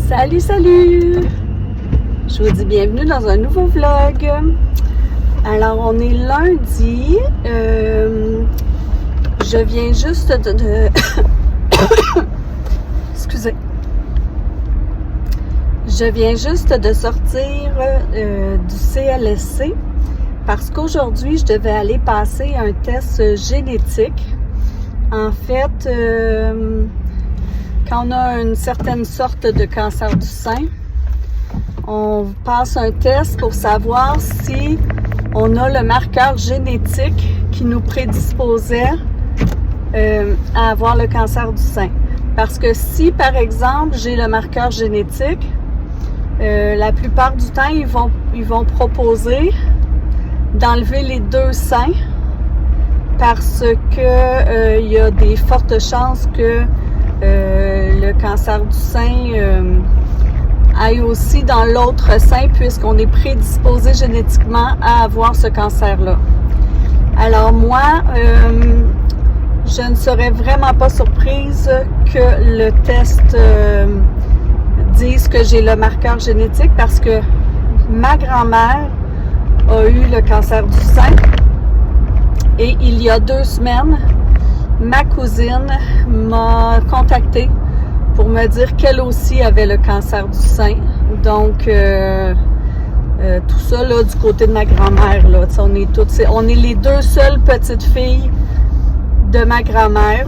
Salut, salut! Je vous dis bienvenue dans un nouveau vlog. Alors, on est lundi. Je viens juste de... Excusez. Je viens juste de sortir du CLSC parce qu'aujourd'hui, je devais aller passer un test génétique. En fait, quand on a une certaine sorte de cancer du sein, on passe un test pour savoir si on a le marqueur génétique qui nous prédisposait à avoir le cancer du sein. Parce que si, par exemple, j'ai le marqueur génétique, la plupart du temps, ils vont proposer d'enlever les deux seins parce que il y a des fortes chances que le cancer du sein aille aussi dans l'autre sein puisqu'on est prédisposé génétiquement à avoir ce cancer-là. Alors moi, je ne serais vraiment pas surprise que le test dise que j'ai le marqueur génétique parce que ma grand-mère a eu le cancer du sein et il y a 2 semaines, ma cousine m'a contactée pour me dire qu'elle aussi avait le cancer du sein. Donc, tout ça là, du côté de ma grand-mère, là, on est les 2 seules petites filles de ma grand-mère.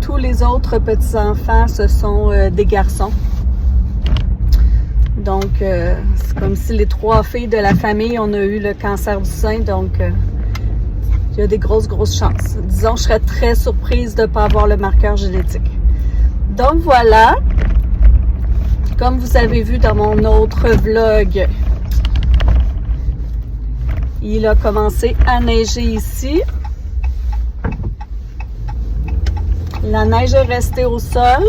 Tous les autres petits-enfants, ce sont des garçons. Donc, c'est comme si les 3 filles de la famille, on a eu le cancer du sein. Donc, il y a des grosses chances. Disons, je serais très surprise de ne pas avoir le marqueur génétique. Donc, voilà. Comme vous avez vu dans mon autre vlog, il a commencé à neiger ici. La neige est restée au sol.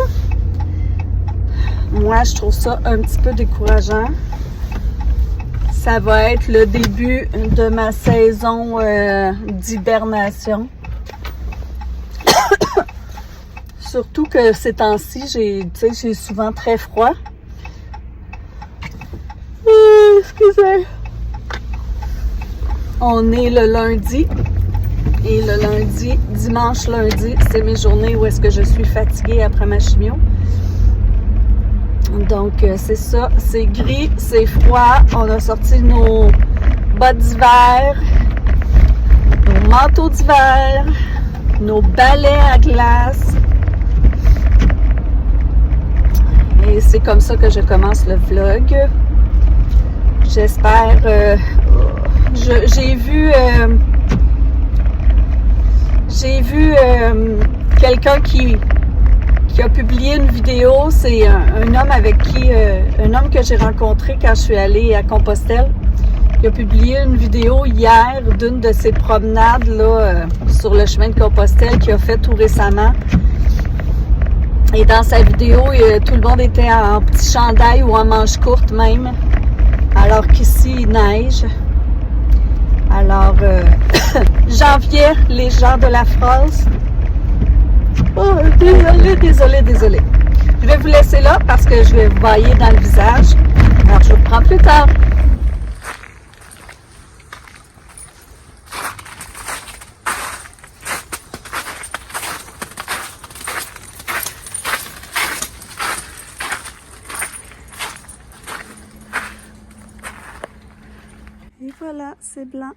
Moi, je trouve ça un petit peu décourageant. Ça va être le début de ma saison d'hibernation. Surtout que ces temps-ci, j'ai souvent très froid. Excusez. On est le lundi. Et le lundi, dimanche, lundi, c'est mes journées où est-ce que je suis fatiguée après ma chimio. Donc, c'est ça. C'est gris, c'est froid. On a sorti nos bottes d'hiver, nos manteaux d'hiver, nos balais à glace. Et c'est comme ça que je commence le vlog. J'espère... j'ai vu quelqu'un qui a publié une vidéo. C'est un homme un homme que j'ai rencontré quand je suis allée à Compostelle. Il a publié une vidéo hier d'une de ses promenades là, sur le chemin de Compostelle qu'il a fait tout récemment. Et dans sa vidéo, tout le monde était en petit chandail ou en manche courte même, alors qu'ici, il neige. Alors, j'enviais les gens de la France. Oh, désolé. Je vais vous laisser là parce que je vais vous vailler dans le visage. Alors, je vous reprends plus tard. Et voilà, c'est blanc.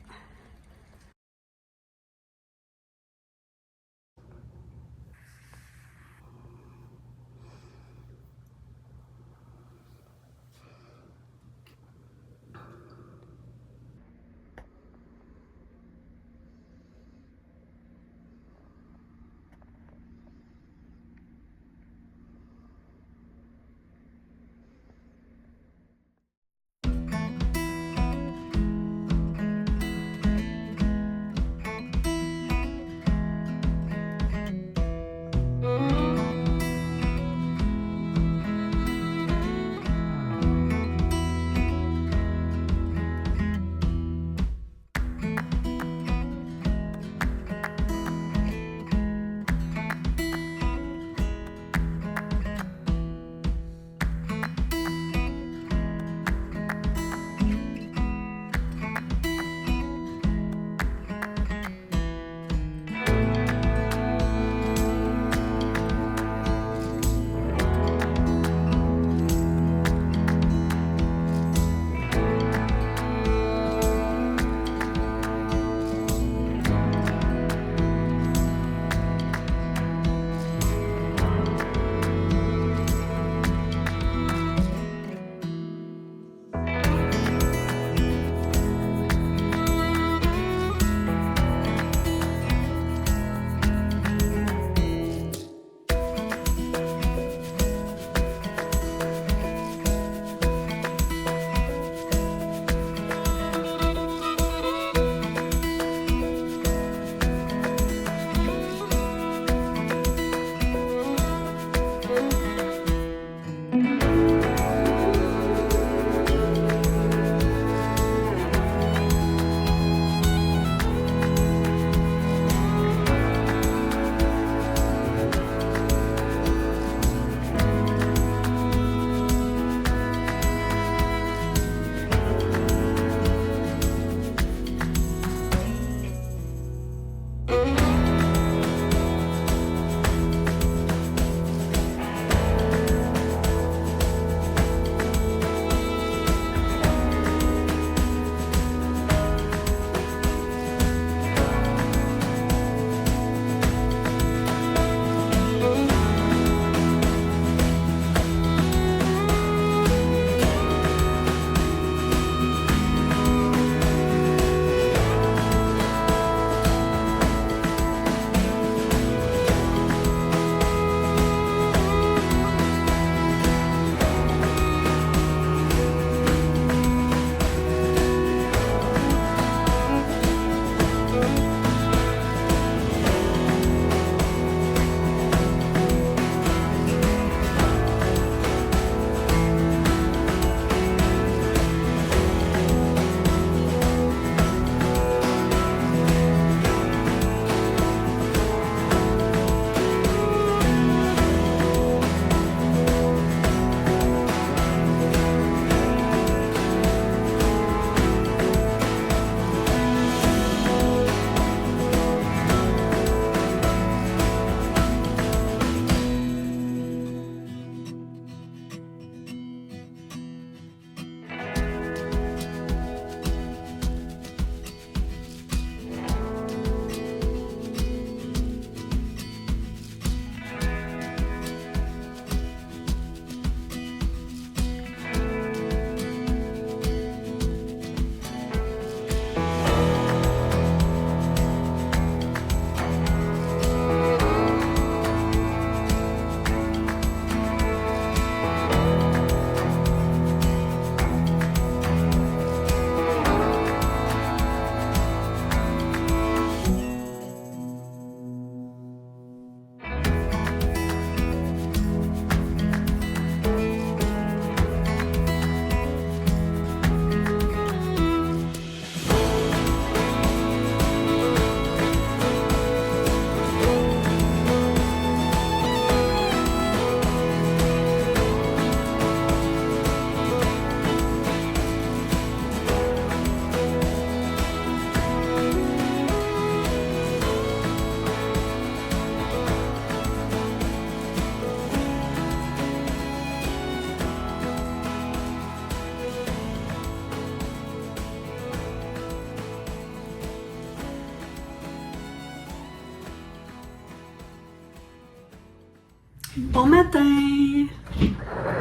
Bon matin!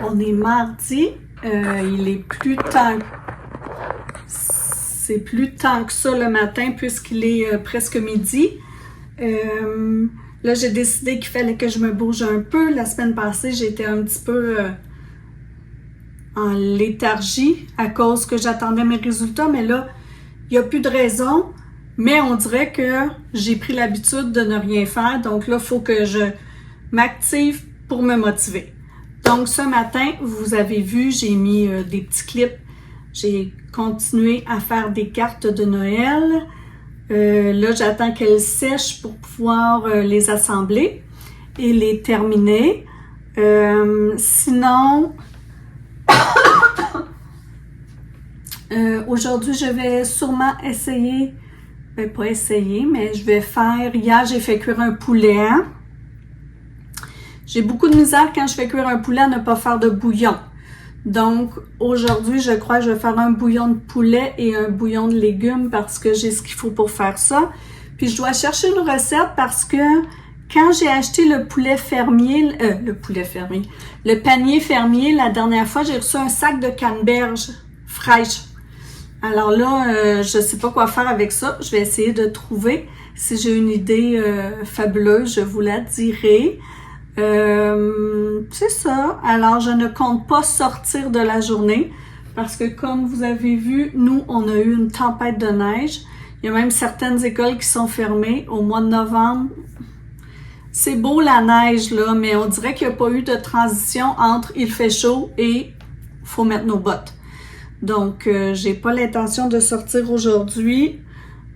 On est mardi. Il est plus temps. C'est plus temps que ça le matin puisqu'il est presque midi. Là, j'ai décidé qu'il fallait que je me bouge un peu. La semaine passée, j'étais un petit peu en léthargie à cause que j'attendais mes résultats. Mais là, il n'y a plus de raison. Mais on dirait que j'ai pris l'habitude de ne rien faire. Donc là, il faut que je m'active pour me motiver. Donc ce matin, vous avez vu, j'ai mis des petits clips. J'ai continué à faire des cartes de Noël. Là, j'attends qu'elles sèchent pour pouvoir les assembler et les terminer. Sinon, aujourd'hui, je vais sûrement essayer, pas essayer, mais je vais faire, hier, j'ai fait cuire un poulet. Hein? J'ai beaucoup de misère quand je fais cuire un poulet à ne pas faire de bouillon. Donc, aujourd'hui, je crois que je vais faire un bouillon de poulet et un bouillon de légumes parce que j'ai ce qu'il faut pour faire ça. Puis, je dois chercher une recette parce que quand j'ai acheté le poulet fermier, le panier fermier, la dernière fois, j'ai reçu un sac de canneberges fraîches. Alors là, je sais pas quoi faire avec ça. Je vais essayer de trouver. Si j'ai une idée fabuleuse, je vous la dirai. C'est ça. Alors, je ne compte pas sortir de la journée parce que comme vous avez vu, nous, on a eu une tempête de neige. Il y a même certaines écoles qui sont fermées au mois de novembre. C'est beau la neige, là, mais on dirait qu'il n'y a pas eu de transition entre il fait chaud et faut mettre nos bottes. Donc, j'ai pas l'intention de sortir aujourd'hui.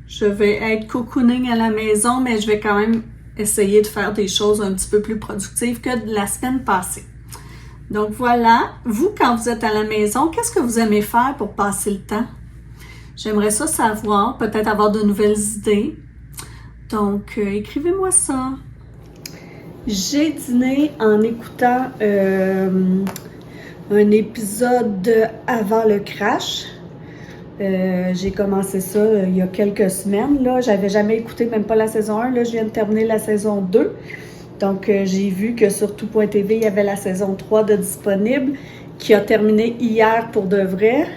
Je vais être cocooning à la maison, mais je vais quand même essayer de faire des choses un petit peu plus productives que la semaine passée. Donc voilà, vous, quand vous êtes à la maison, qu'est-ce que vous aimez faire pour passer le temps? J'aimerais ça savoir, peut-être avoir de nouvelles idées. Donc, écrivez-moi ça. J'ai dîné en écoutant un épisode de Avant le crash. J'ai commencé ça il y a quelques semaines. Là, j'avais jamais écouté, même pas la saison 1. Là, je viens de terminer la saison 2. Donc, j'ai vu que sur tout.tv, il y avait la saison 3 de disponible qui a terminé hier pour de vrai.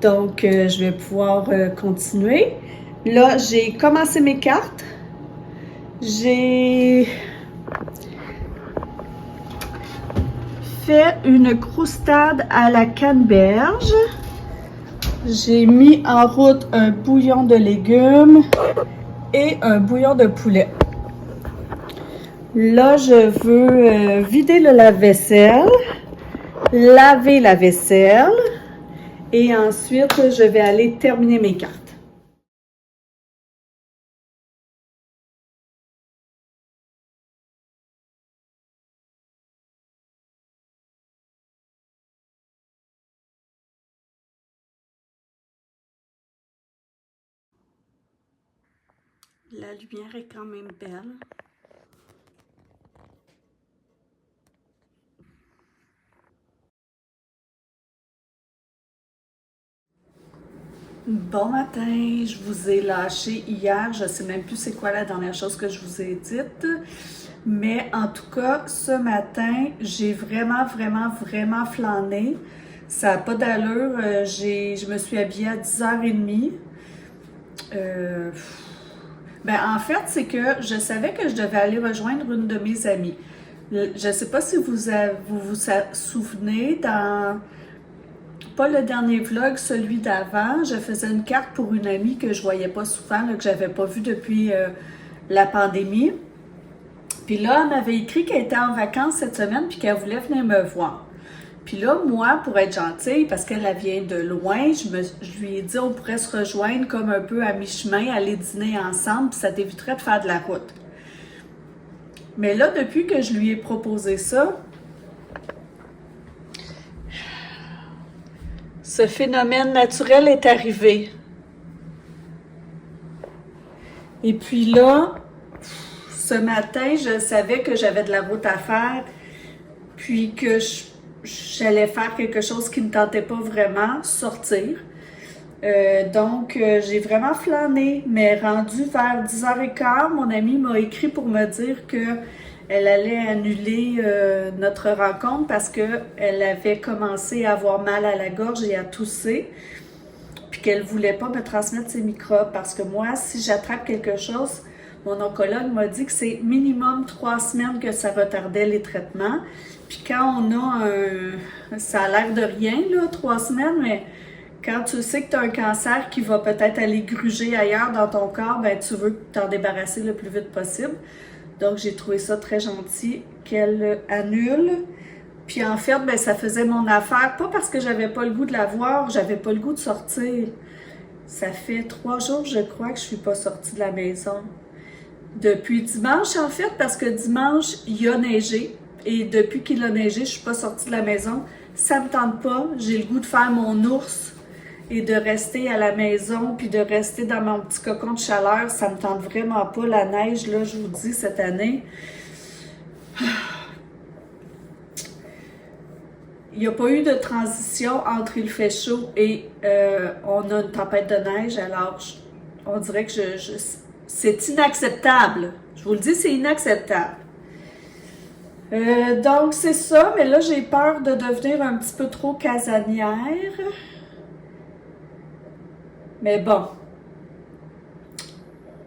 Donc, je vais pouvoir continuer. Là, j'ai commencé mes cartes. J'ai fait une croustade à la canneberge. J'ai mis en route un bouillon de légumes et un bouillon de poulet. Là, je veux vider le lave-vaisselle, laver la vaisselle et ensuite, je vais aller terminer mes cartes. La lumière est quand même belle. Bon matin, je vous ai lâché hier, je sais même plus c'est quoi la dernière chose que je vous ai dite, mais en tout cas, ce matin, j'ai vraiment flâné. Ça n'a pas d'allure, je me suis habillée à 10h30. En fait, c'est que je savais que je devais aller rejoindre une de mes amies. Je ne sais pas si vous vous souvenez, dans pas le dernier vlog, celui d'avant, je faisais une carte pour une amie que je voyais pas souvent, là, que j'avais pas vue depuis la pandémie. Puis là, elle m'avait écrit qu'elle était en vacances cette semaine puis qu'elle voulait venir me voir. Puis là, moi, pour être gentille, parce qu'elle vient de loin, je lui ai dit on pourrait se rejoindre comme un peu à mi-chemin, aller dîner ensemble, puis ça t'éviterait de faire de la route. Mais là, depuis que je lui ai proposé ça, ce phénomène naturel est arrivé. Et puis là, ce matin, je savais que j'avais de la route à faire, puis que j'allais faire quelque chose qui ne me tentait pas vraiment, sortir. Donc, j'ai vraiment flâné, mais rendu vers 10h15, mon amie m'a écrit pour me dire que elle allait annuler notre rencontre parce qu'elle avait commencé à avoir mal à la gorge et à tousser, puis qu'elle ne voulait pas me transmettre ces microbes. Parce que moi, si j'attrape quelque chose, mon oncologue m'a dit que c'est minimum 3 semaines que ça retardait les traitements. Puis quand on a ça a l'air de rien, là, 3 semaines, mais quand tu sais que tu as un cancer qui va peut-être aller gruger ailleurs dans ton corps, ben tu veux t'en débarrasser le plus vite possible. Donc, j'ai trouvé ça très gentil qu'elle annule. Puis en fait, ben, ça faisait mon affaire. Pas parce que j'avais pas le goût de la voir, j'avais pas le goût de sortir. Ça fait 3 jours, je crois, que je suis pas sortie de la maison. Depuis dimanche, en fait, parce que dimanche, il a neigé. Et depuis qu'il a neigé, je suis pas sortie de la maison. Ça me tente pas. J'ai le goût de faire mon ours et de rester à la maison, puis de rester dans mon petit cocon de chaleur. Ça me tente vraiment pas. La neige, là, je vous dis, cette année. Il n'y a pas eu de transition entre il fait chaud et on a une tempête de neige. Alors, on dirait que c'est inacceptable. Je vous le dis, c'est inacceptable. Donc, c'est ça. Mais là, j'ai peur de devenir un petit peu trop casanière. Mais bon,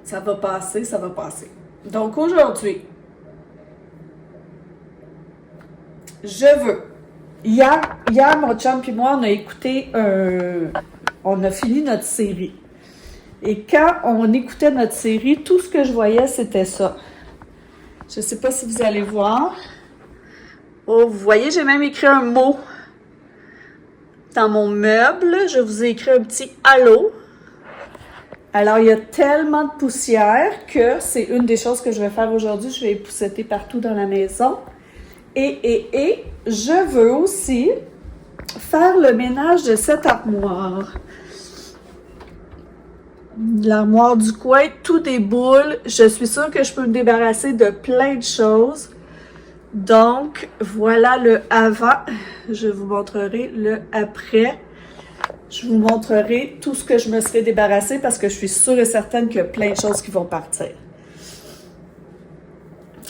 ça va passer, ça va passer. Donc aujourd'hui, je veux. Hier mon chum et moi, on a écouté, on a fini notre série. Et quand on écoutait notre série, tout ce que je voyais, c'était ça. Je ne sais pas si vous allez voir. Oh, vous voyez, j'ai même écrit un mot dans mon meuble. Je vous ai écrit un petit « Allô ». Alors, il y a tellement de poussière que c'est une des choses que je vais faire aujourd'hui. Je vais épousseter partout dans la maison. Et je veux aussi faire le ménage de cette armoire. L'armoire du coin, tout déboule. Je suis sûre que je peux me débarrasser de plein de choses. Donc, voilà le avant. Je vous montrerai le après. Je vous montrerai tout ce que je me serai débarrassée parce que je suis sûre et certaine qu'il y a plein de choses qui vont partir.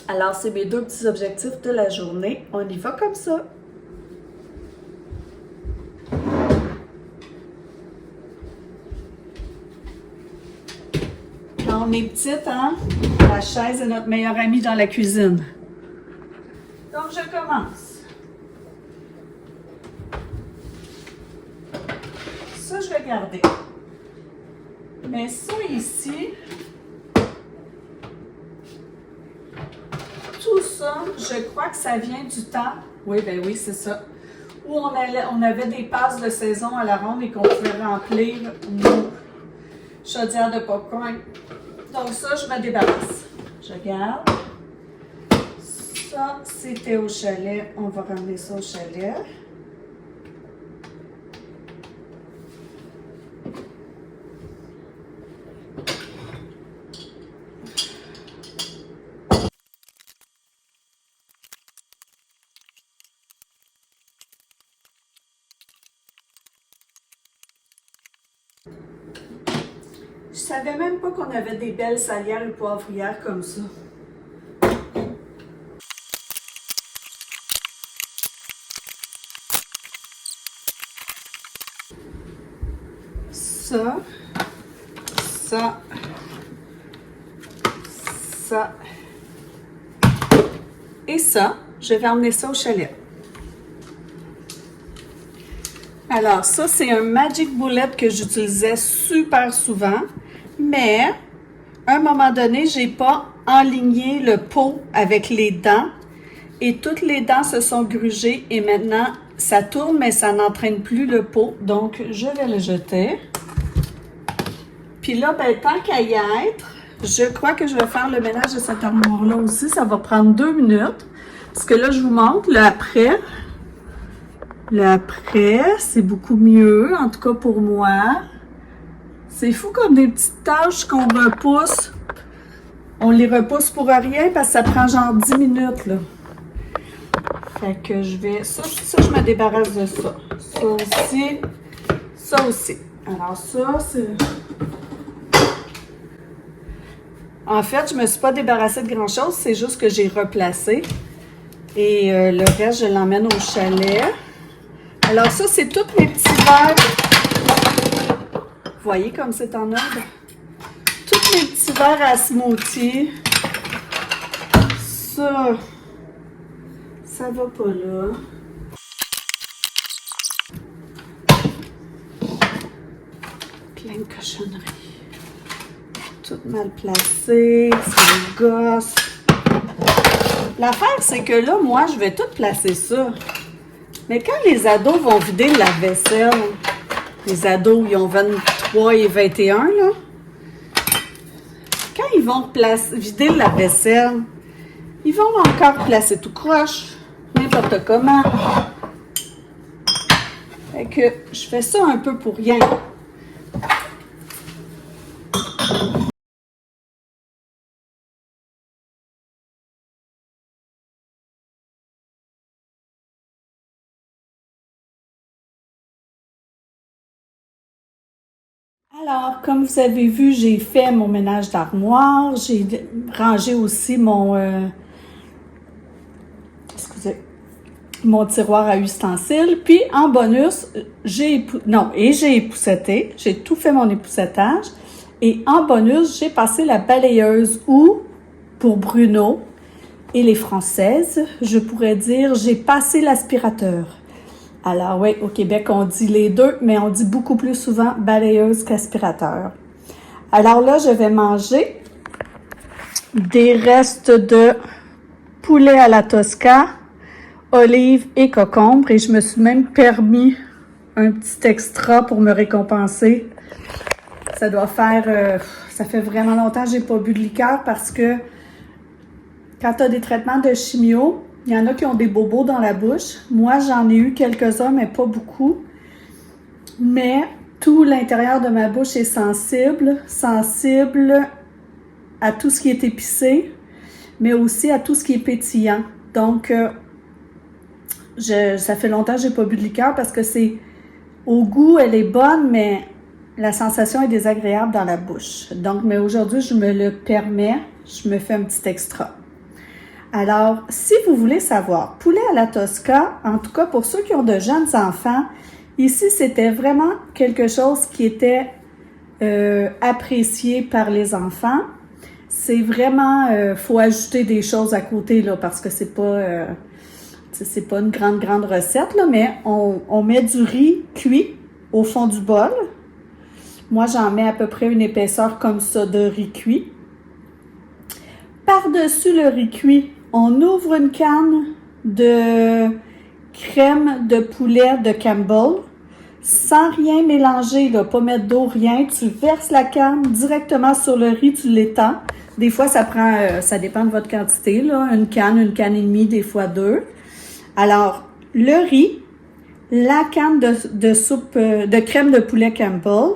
Alors, c'est mes 2 petits objectifs de la journée. On y va comme ça. Quand on est petite, hein, la chaise est notre meilleure amie dans la cuisine. Donc, je commence. Ça, je vais garder. Mais ça ici, tout ça, je crois que ça vient du temps, oui, ben oui, c'est ça, où on avait des passes de saison à la ronde et qu'on pouvait remplir nos chaudières de popcorn. Donc ça, je me débarrasse. Je garde. Ça, c'était au chalet. On va ramener ça au chalet. Je savais même pas qu'on avait des belles salières et poivrières comme ça. Ça, et ça, je vais emmener ça au chalet. Alors, ça, c'est un Magic Bullet que j'utilisais super souvent, mais à un moment donné, j'ai pas enligné le pot avec les dents et toutes les dents se sont grugées et maintenant, ça tourne, mais ça n'entraîne plus le pot, donc je vais le jeter. Puis là, ben, tant qu'à y être, je crois que je vais faire le ménage de cette armoire-là aussi. Ça va prendre 2 minutes, parce que là, je vous montre le après. Le après, c'est beaucoup mieux, en tout cas pour moi. C'est fou comme des petites tâches qu'on repousse. On les repousse pour rien parce que ça prend genre 10 minutes, là. Fait que je vais... Ça, je me débarrasse de ça. Ça aussi. Ça aussi. Alors ça, c'est... En fait, je me suis pas débarrassée de grand-chose, c'est juste que j'ai replacé. Et le reste, je l'emmène au chalet. Alors ça, c'est tous mes petits verres. Vous voyez comme c'est en ordre? Tous mes petits verres à smoothie. Ça va pas là. Plein de cochonneries. Tout mal placé, c'est une gosse. L'affaire, c'est que là, moi, je vais tout placer ça. Mais quand les ados vont vider la vaisselle, les ados, ils ont 23 et 21, là, quand ils vont vider la vaisselle, ils vont encore placer tout croche, n'importe comment. Fait que je fais ça un peu pour rien. Alors, comme vous avez vu, j'ai fait mon ménage d'armoire. J'ai rangé aussi mon tiroir à ustensiles. Puis, en bonus, j'ai épousseté. J'ai tout fait mon époussetage. Et en bonus, j'ai passé la balayeuse ou, pour Bruno et les Françaises, je pourrais dire, j'ai passé l'aspirateur. Alors oui, au Québec, on dit les deux, mais on dit beaucoup plus souvent balayeuse qu'aspirateur. Alors là, je vais manger des restes de poulet à la Tosca, olives et concombre. Et je me suis même permis un petit extra pour me récompenser. Ça doit faire... ça fait vraiment longtemps que j'ai pas bu de liqueur parce que quand tu as des traitements de chimio, il y en a qui ont des bobos dans la bouche. Moi, j'en ai eu quelques-uns, mais pas beaucoup. Mais tout l'intérieur de ma bouche est sensible à tout ce qui est épicé, mais aussi à tout ce qui est pétillant. Donc, ça fait longtemps que j'ai pas bu de liqueur parce que au goût, elle est bonne, mais la sensation est désagréable dans la bouche. Donc, mais aujourd'hui, je me le permets, je me fais un petit extra. Alors, si vous voulez savoir, poulet à la Tosca, en tout cas pour ceux qui ont de jeunes enfants, ici c'était vraiment quelque chose qui était apprécié par les enfants. C'est vraiment, faut ajouter des choses à côté là parce que c'est pas une grande recette là, mais on met du riz cuit au fond du bol. Moi, j'en mets à peu près une épaisseur comme ça de riz cuit. Par-dessus le riz cuit, on ouvre une canne de crème de poulet de Campbell, sans rien mélanger, là, pas mettre d'eau, rien. Tu verses la canne directement sur le riz, tu l'étends. Des fois, ça dépend de votre quantité, là, une canne et demie, des fois deux. Alors, le riz, la canne de soupe, de crème de poulet Campbell.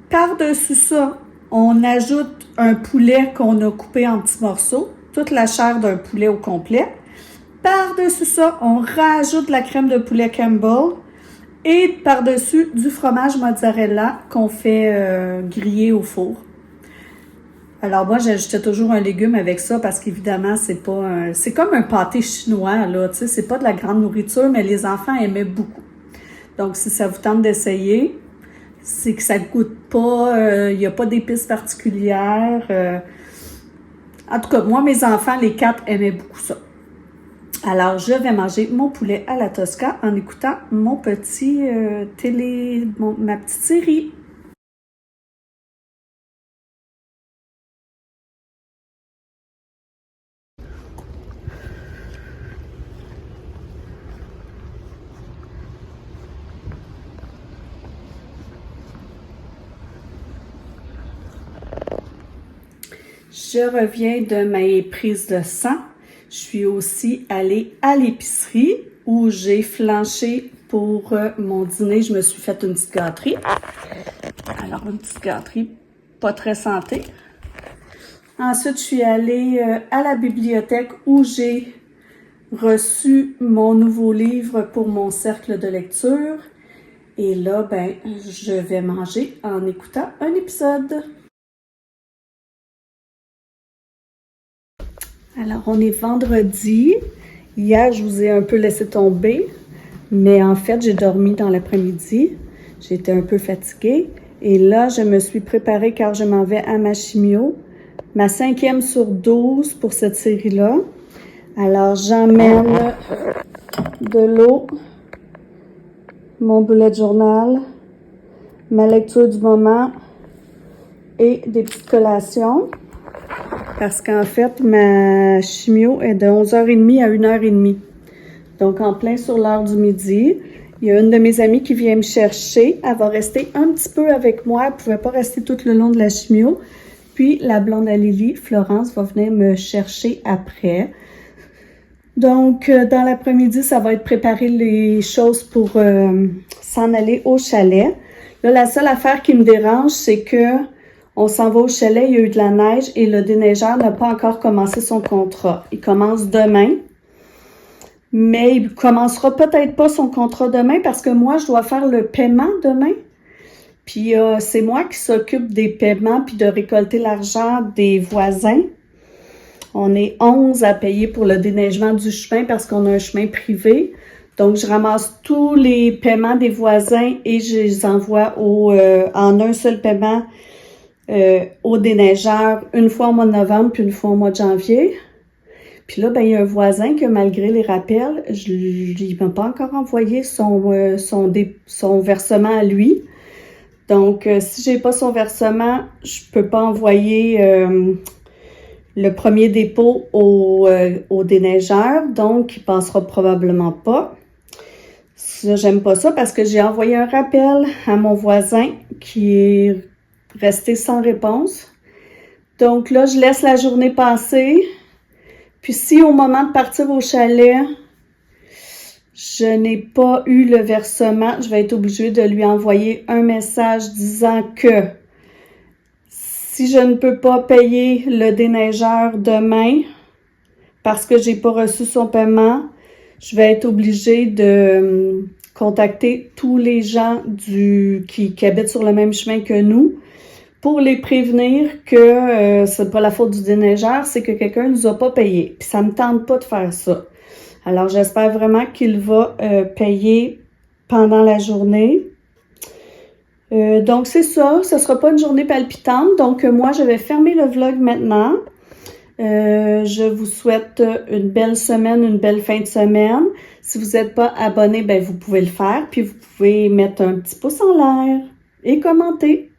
Par-dessus ça, on ajoute un poulet qu'on a coupé en petits morceaux, toute la chair d'un poulet au complet. Par-dessus ça, on rajoute la crème de poulet Campbell et par-dessus du fromage mozzarella qu'on fait griller au four. Alors moi, j'ajoutais toujours un légume avec ça parce qu'évidemment, c'est comme un pâté chinois, là, tu sais, c'est pas de la grande nourriture, mais les enfants aimaient beaucoup. Donc, si ça vous tente d'essayer, c'est que ça goûte pas, il n'y a pas d'épices particulières. En tout cas, moi, mes enfants, les 4, aimaient beaucoup ça. Alors, je vais manger mon poulet à la Tosca en écoutant mon petit ma petite série. Je reviens de mes prises de sang. Je suis aussi allée à l'épicerie où j'ai flanché pour mon dîner. Je me suis fait une petite gâterie. Alors, une petite gâterie pas très santé. Ensuite, je suis allée à la bibliothèque où j'ai reçu mon nouveau livre pour mon cercle de lecture. Et là, ben, je vais manger en écoutant un épisode. Alors, on est vendredi. Hier, je vous ai un peu laissé tomber, mais en fait, j'ai dormi dans l'après-midi. J'étais un peu fatiguée. Et là, je me suis préparée car je m'en vais à ma chimio. Ma 5e sur 12 pour cette série-là. Alors, j'emmène de l'eau, mon bullet journal, ma lecture du moment et des petites collations. Parce qu'en fait, ma chimio est de 11h30 à 1h30. Donc, en plein sur l'heure du midi. Il y a une de mes amies qui vient me chercher. Elle va rester un petit peu avec moi. Elle ne pouvait pas rester tout le long de la chimio. Puis, la blonde à Lily, Florence, va venir me chercher après. Donc, dans l'après-midi, ça va être préparer les choses pour s'en aller au chalet. Là, la seule affaire qui me dérange, c'est que on s'en va au chalet, il y a eu de la neige et le déneigeur n'a pas encore commencé son contrat. Il commence demain, mais il commencera peut-être pas son contrat demain parce que moi, je dois faire le paiement demain. Puis, c'est moi qui s'occupe des paiements puis de récolter l'argent des voisins. On est 11 à payer pour le déneigement du chemin parce qu'on a un chemin privé. Donc, je ramasse tous les paiements des voisins et je les envoie en un seul paiement au déneigeur une fois au mois de novembre puis une fois au mois de janvier. Puis là, ben il y a un voisin que malgré les rappels, il m'a pas encore envoyé son versement à lui. Donc, si j'ai pas son versement, je peux pas envoyer le premier dépôt au déneigeur. Donc, il passera probablement pas. Ça, j'aime pas ça parce que j'ai envoyé un rappel à mon voisin qui est resté sans réponse. Donc là, je laisse la journée passer. Puis si au moment de partir au chalet, je n'ai pas eu le versement, je vais être obligée de lui envoyer un message disant que si je ne peux pas payer le déneigeur demain parce que j'ai pas reçu son paiement, je vais être obligée de contacter tous les gens qui habitent sur le même chemin que nous pour les prévenir que c'est pas la faute du déneigeur, c'est que quelqu'un nous a pas payé. Puis ça me tente pas de faire ça. Alors j'espère vraiment qu'il va payer pendant la journée. Donc c'est ça, ce sera pas une journée palpitante. Donc moi je vais fermer le vlog maintenant. Je vous souhaite une belle semaine, une belle fin de semaine. Si vous n'êtes pas abonné, ben vous pouvez le faire. Puis vous pouvez mettre un petit pouce en l'air et commenter.